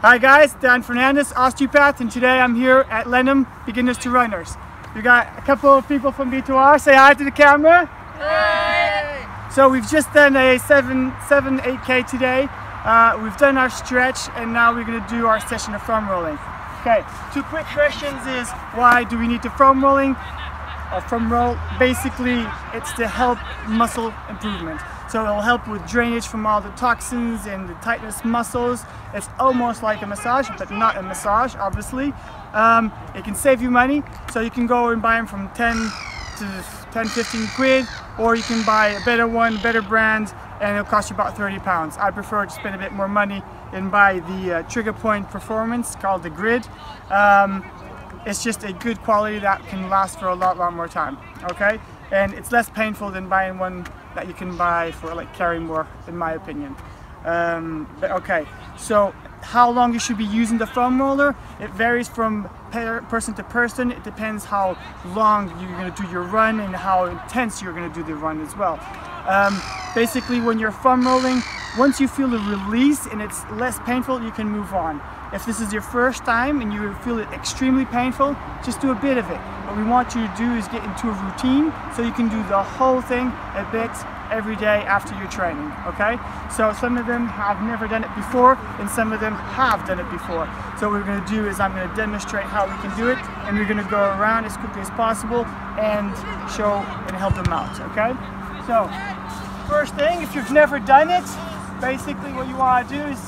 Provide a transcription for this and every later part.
Hi guys, Dan Fernandez, osteopath, and today I'm here at Lenham Beginners to Runners. We got a couple of people from B2R. Say hi to the camera. Hey. So we've just done a 8K today. We've done our stretch, and now we're going to do our session of foam rolling. Okay, two quick questions is, why do we need to foam rolling? Foam roll, basically it's to help muscle improvement. So it'll help with drainage from all the toxins and the tightness muscles. It's almost like a massage, but not a massage, obviously. It can save you money, so you can go and buy them from 10 to 10, 15 quid, or you can buy a better one, better brand, and it'll cost you about 30 pounds. I prefer to spend a bit more money and buy the Trigger Point Performance, called the Grid. It's just a good quality that can last for a lot more time, okay? And it's less painful than buying one that you can buy for like carrying more, in my opinion. But okay, so how long you should be using the foam roller, it varies from person to person. It depends how long you're going to do your run and how intense you're going to do the run as well. Basically, when you're foam rolling, once you feel the release and it's less painful, you can move on. If this is your first time and you feel it extremely painful, just do a bit of it. What we want you to do is get into a routine so you can do the whole thing a bit every day after your training, okay? So some of them have never done it before and some of them have done it before. So what we're going to do is I'm going to demonstrate how we can do it, and we're going to go around as quickly as possible and show and help them out, okay? So first thing, if you've never done it, basically what you want to do is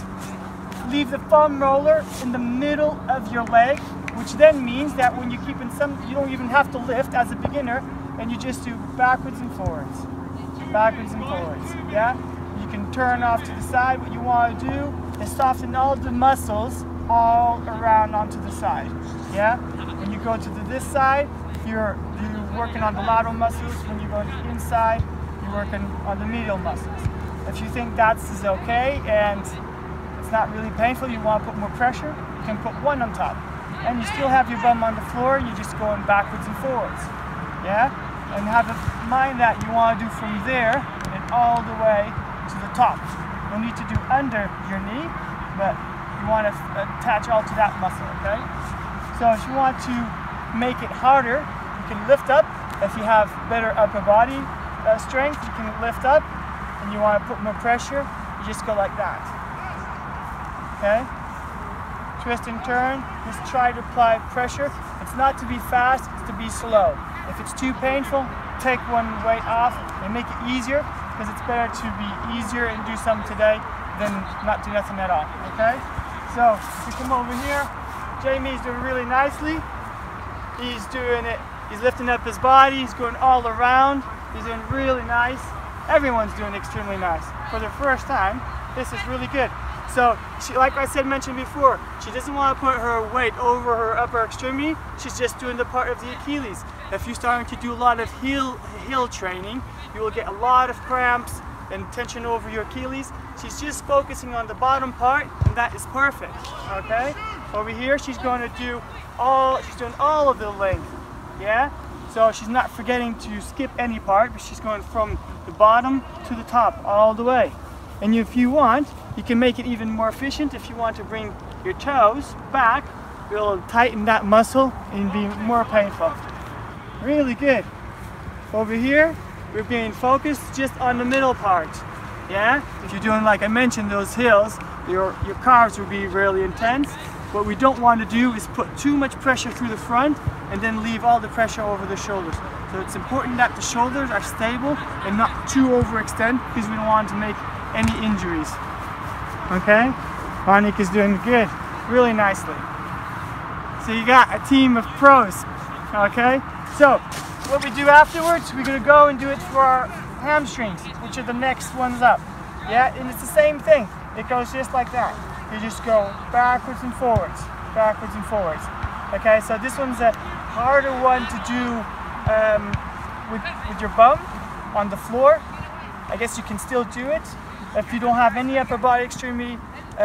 leave the foam roller in the middle of your leg, which then means that when you keep in you don't even have to lift as a beginner, and you just do backwards and forwards, yeah? You can turn off to the side. What you want to do is soften all the muscles all around onto the side, yeah? When you go to this side, you're working on the lateral muscles. When you go to the inside, you're working on the medial muscles. If you think that's okay and it's not really painful, you want to put more pressure, you can put one on top. And you still have your bum on the floor, you're just going backwards and forwards. Yeah? And have in mind that you want to do from there and all the way to the top. You don't need to do under your knee, but you want to attach all to that muscle, okay? So if you want to make it harder, you can lift up. If you have better upper body strength, you can lift up. And you want to put more pressure, you just go like that. Okay? Twist and turn, just try to apply pressure. It's not to be fast, it's to be slow. If it's too painful, take one weight off and make it easier, because it's better to be easier and do something today than not do nothing at all. Okay? So, if you come over here, Jamie's doing really nicely. He's doing it, he's lifting up his body, he's going all around. He's doing really nice. Everyone's doing extremely nice. For the first time, this is really good. So, like I mentioned before, she doesn't want to put her weight over her upper extremity. She's just doing the part of the Achilles. If you're starting to do a lot of heel training, you will get a lot of cramps and tension over your Achilles. She's just focusing on the bottom part, and that is perfect. Okay? Over here, she's doing all of the length. Yeah? So she's not forgetting to skip any part, but she's going from the bottom to the top all the way. And if you want, you can make it even more efficient. If you want to bring your toes back, it'll tighten that muscle and be more painful. Really good. Over here, we're being focused just on the middle part. Yeah? If you're doing, like I mentioned, those hills, your calves will be really intense. What we don't want to do is put too much pressure through the front and then leave all the pressure over the shoulders. So it's important that the shoulders are stable and not too overextend, because we don't want to make any injuries. Okay? Monique is doing good, really nicely. So you got a team of pros. Okay? So what we do afterwards, we're going to go and do it for our hamstrings, which are the next ones up. Yeah? And it's the same thing. It goes just like that. You just go backwards and forwards, backwards and forwards. Okay, so this one's a harder one to do with your bum on the floor. I guess you can still do it. If you don't have any upper body extremity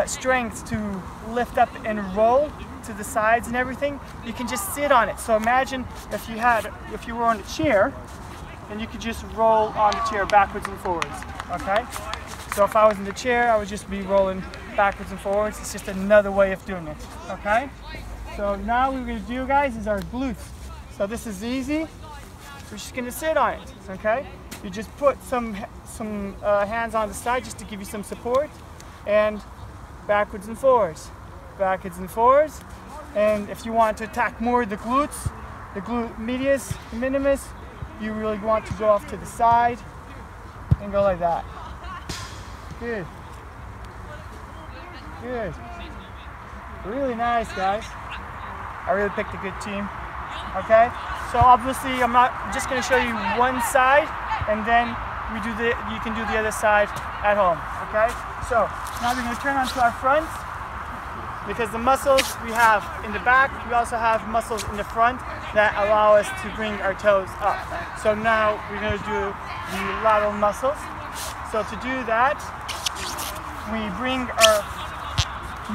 strength to lift up and roll to the sides and everything, you can just sit on it. So imagine if you were on a chair, and you could just roll on the chair backwards and forwards. Okay? So if I was in the chair, I would just be rolling backwards and forwards. It's just another way of doing it, okay? So now what we're gonna do, guys, is our glutes. So this is easy. We're just gonna sit on it, okay? You just put some hands on the side just to give you some support, and backwards and forwards, backwards and forwards. And if you want to attack more the glutes, the glute medius, minimus, you really want to go off to the side and go like that. Good. Good. Really nice, guys. I really picked a good team. Okay? So obviously I'm not just going to show you one side, and then you can do the other side at home. Okay? So now we're going to turn onto our fronts, because the muscles we have in the back, we also have muscles in the front that allow us to bring our toes up. So now we're going to do the lateral muscles. So to do that, we bring our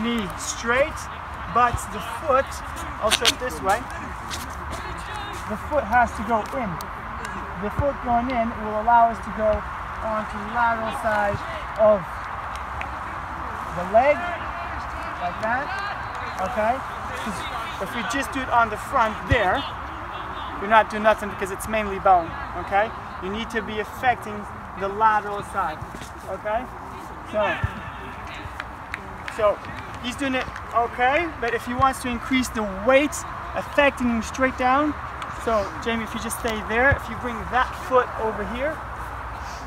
knee straight, but the foot, I'll show it this way, the foot has to go in. The foot going in will allow us to go onto the lateral side of the leg, like that, okay? Because if we just do it on the front there, you're not doing nothing because it's mainly bone, okay? You need to be affecting the lateral side, okay? So he's doing it okay, but if he wants to increase the weight, affecting him straight down, so Jamie, if you just stay there, if you bring that foot over here,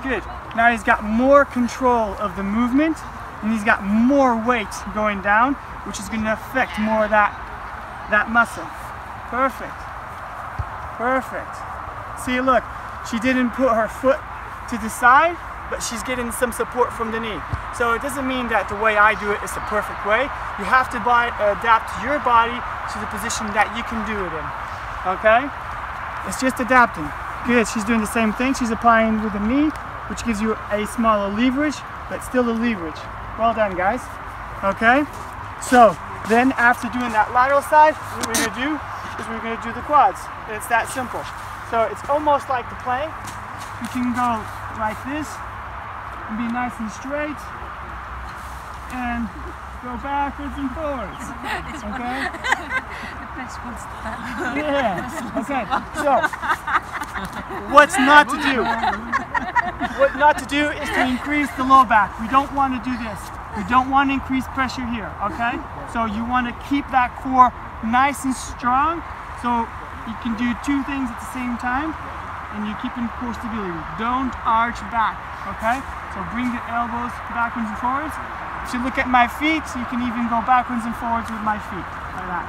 good. Now he's got more control of the movement, and he's got more weight going down, which is going to affect more of that muscle. Perfect. Perfect. See, look, she didn't put her foot to the side, but she's getting some support from the knee. So it doesn't mean that the way I do it is the perfect way. You have to adapt your body to the position that you can do it in. Okay? It's just adapting. Good, she's doing the same thing. She's applying with the knee, which gives you a smaller leverage, but still a leverage. Well done, guys. Okay? So then after doing that lateral side, what we're going to do is we're going to do the quads. It's that simple. So it's almost like the plank. You can go like this and be nice and straight and go backwards and forwards. Okay? Yeah. Okay. So what's not to do? What not to do is to increase the low back. We don't want to do this. We don't want to increase pressure here. Okay? So you want to keep that core nice and strong. So you can do two things at the same time, and you're keeping core stability. Don't arch back, okay? So bring the elbows backwards and forwards. If you look at my feet, you can even go backwards and forwards with my feet, like that.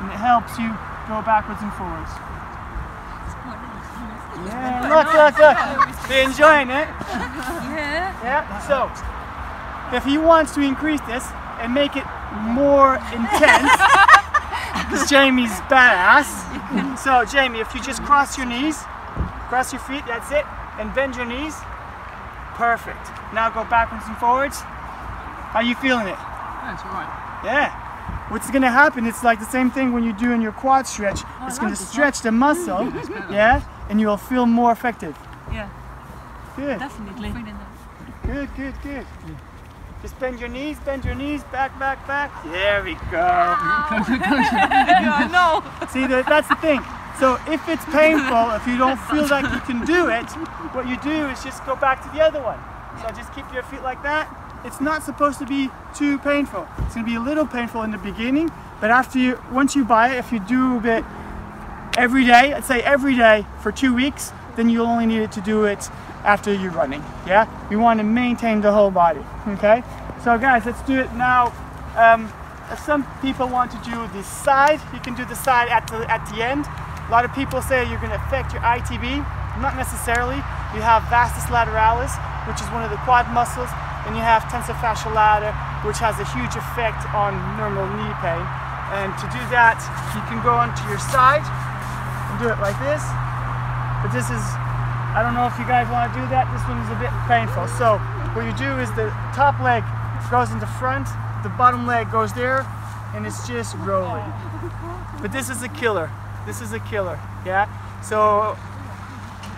And it helps you go backwards and forwards. Yeah, look, look, look. They're enjoying it. Yeah. Yeah, so if he wants to increase this and make it more intense, because Jamie's badass. So Jamie, if you just cross your knees, cross your feet, that's it, and bend your knees, perfect. Now go backwards and forwards. How you feeling it? Yeah, it's alright. Yeah. What's going to happen, it's like the same thing when you do in your quad stretch. It's going to stretch the muscle, yeah, and you'll feel more effective. Yeah. Good. Definitely. Good, good, good. Just bend your knees, back, back, back. There we go. I know. See, that's the thing. So if it's painful, if you don't feel like you can do it, what you do is just go back to the other one. So just keep your feet like that. It's not supposed to be too painful. It's going to be a little painful in the beginning, but once you buy it, if you do it every day, let's say every day for 2 weeks, then you only need to do it after you're running. Yeah, we want to maintain the whole body. Okay, so guys, let's do it now. If some people want to do the side, you can do the side at the end. A lot of people say you're going to affect your ITB. Not necessarily. You have vastus lateralis, which is one of the quad muscles, and you have tensor fasciae latae, which has a huge effect on normal knee pain. And to do that, you can go onto your side and do it like this. But this is, I don't know if you guys want to do that. This one is a bit painful. So what you do is the top leg goes in the front, the bottom leg goes there, and it's just rolling. But this is a killer. This is a killer, yeah? So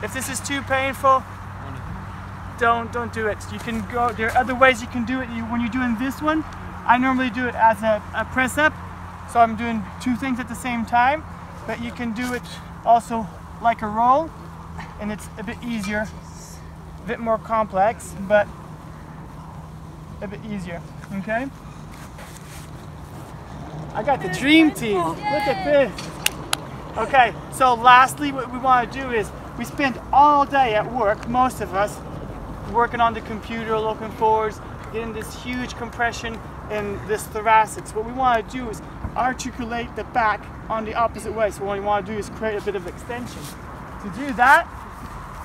if this is too painful, don't do it. You can go, there are other ways you can do it. When you're doing this one, I normally do it as a press up. So I'm doing two things at the same time, but you can do it also like a roll, and it's a bit easier, a bit more complex, but a bit easier, okay? I got the dream team, look at this. Okay, so lastly what we want to do is, we spend all day at work, most of us, working on the computer, looking forwards, getting this huge compression in this thoracics. What we want to do is articulate the back on the opposite way. So what we want to do is create a bit of extension. To do that,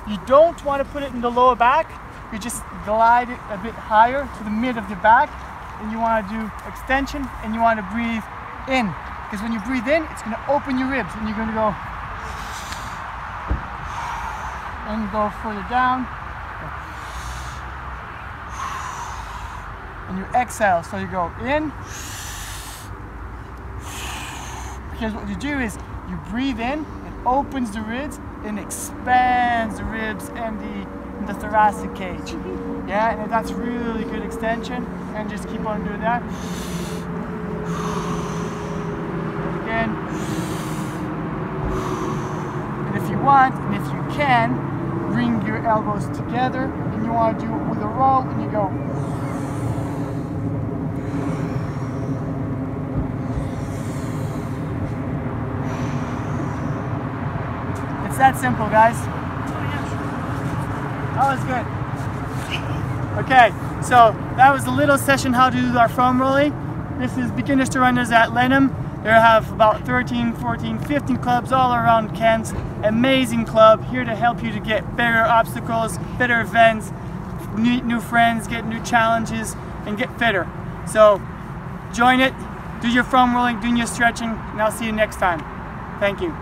you don't want to put it in the lower back. You just glide it a bit higher to the mid of the back, and you want to do extension, and you want to breathe in. Because when you breathe in, it's going to open your ribs, and you're going to go and go further down. And you exhale, so you go in. Because what you do is you breathe in, it opens the ribs, and expands the ribs and the thoracic cage. Yeah, and that's really good extension. And just keep on doing that. Again. And if you want, and if you can, bring your elbows together, and you want to do it with a roll, and you go. It's that simple, guys. That was good. Okay, so that was a little session how to do our foam rolling. This is beginners to runners at Lenham. They have about 13, 14, 15 clubs all around Kent. Amazing club, here to help you to get better obstacles, better events, meet new friends, get new challenges, and get fitter. So join it, do your foam rolling, do your stretching, and I'll see you next time. Thank you.